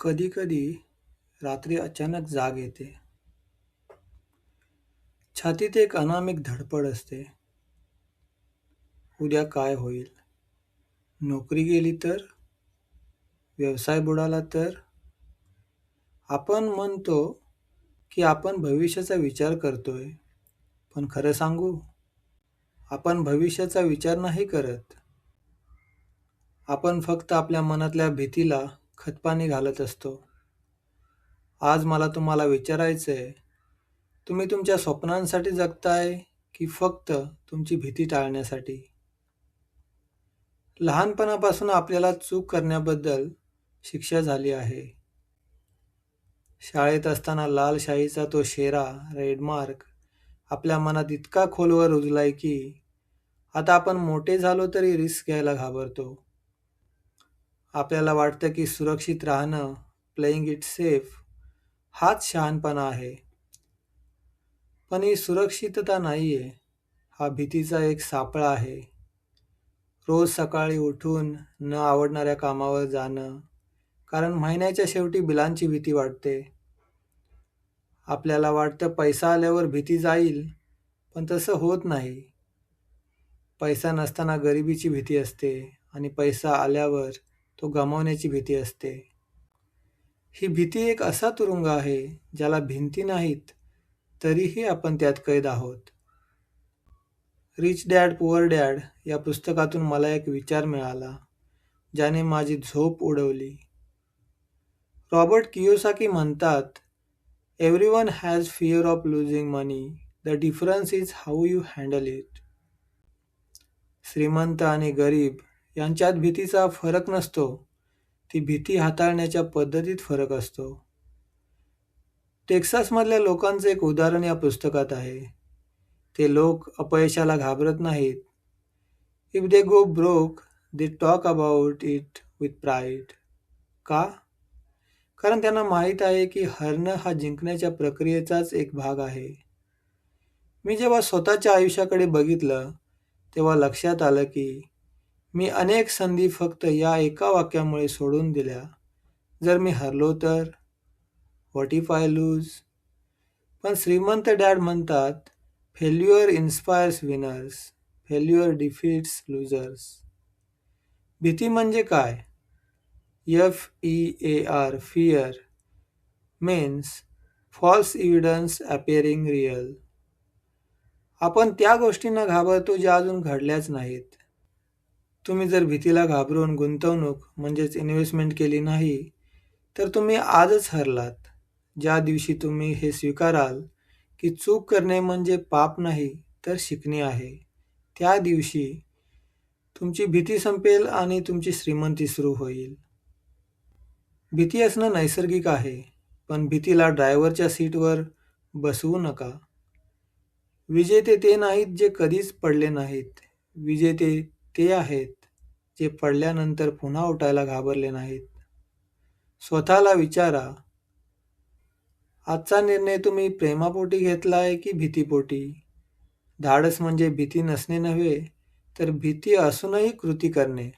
कधी-कधी रात्री अचानक जाग येते. छातीत एक अनामिक धडपड असते. उद्या काय होईल? नोकरी गेली तर? व्यवसाय बुडाला तर? आपण म्हणतो की आपण भविष्याचा विचार करतोय. पण खरं सांगू? आपण भविष्याचा विचार नाही करत. आपण फक्त आपल्या मनातल्या भीतीला खतपाणी घालत असतो. आज मला तुम्हाला विचारायचंय, तुम्ही तुमच्या स्वप्नांसाठी जगताय की फक्त तुमची भीती टाळण्यासाठी? लहानपणापासून आपल्याला चूक करण्याबद्दल शिक्षा झाली आहे. शाळेत असताना लाल शाईचा तो शेरा, रेडमार्क आपल्या मनात इतका खोलवर रुजलाय की आता आपण मोठे झालो तरी रिस्क घ्यायला घाबरतो. आपल्याला वाटतं की सुरक्षित राहणं, प्लेइंग इट सेफ, हाच शहाणपणा आहे. पण ही सुरक्षितता नाहीये. हा भीतीचा एक सापळा आहे. रोज सकाळी उठून न आवडणाऱ्या कामावर जाणं, कारण महिन्याच्या शेवटी बिलांची भीती वाटते. आपल्याला वाटतं पैसा आल्यावर भीती जाईल, पण तसं होत नाही. पैसा नसताना गरिबीची भीती असते आणि पैसा आल्यावर तो गमावण्याची भीती असते. ही भीती एक असा तुरुंग आहे ज्याला भिंती नाहीत, तरीही आपण त्यात कैद आहोत. रिच डॅड पुअर डॅड या पुस्तकातून मला एक विचार मिळाला, ज्याने माझी झोप उडवली. रॉबर्ट कियोसाकी म्हणतात, everyone has fear of losing money. The difference is how you handle it. श्रीमंत आणि गरीब यांच्यात भीतीचा फरक नसतो. ती भीती हाताळण्याच्या पद्धतीत फरक असतो. टेक्सासमधल्या लोकांचं एक उदाहरण या पुस्तकात आहे. ते लोक अपयशाला घाबरत नाहीत. If they go broke, they talk about it with pride. का? कारण त्यांना माहीत आहे की हरणं हा जिंकण्याच्या प्रक्रियेचाच एक भाग आहे. मी जेव्हा स्वतःच्या आयुष्याकडे बघितलं, तेव्हा लक्षात आलं की मी अनेक संधी फक्त या एका वाक्यामुळे सोडून दिल्या. जर मी हरलो तर? What if I lose? पण श्रीमंत डॅड म्हणतात, failure inspires winners, failure defeats losers. भीती म्हणजे काय? FEAR, fear, means false evidence appearing real. आपण त्या गोष्टींना घाबरतो ज्या अजून घडल्याच नाहीत. तुम्ही जर भीतीला घाबरून गुंतवणूक म्हणजेच इन्व्हेस्टमेंट केली नाही, तर तुम्ही आजच हरलात. ज्या दिवशी तुम्ही हे स्वीकाराल की चूक करणे म्हणजे पाप नाही तर शिकणे आहे, त्या दिवशी तुमची भीती संपेल आणि तुमची श्रीमंती सुरू होईल. भीती असणं नैसर्गिक आहे, पण भीतीला ड्रायव्हरच्या सीटवर बसवू नका. विजेते ते नाहीत जे कधीच पडले नाहीत. विजेते ते आहेत जे पडल्यानंतर पुन्हा उठायला घाबरले नाहीत. स्वतःला विचारा, आजचा निर्णय तुम्ही प्रेमापोटी घेतलाय की भीतीपोटी? धाडस म्हणजे भीती नसणे नव्हे, तर भीती असूनही कृती करणे.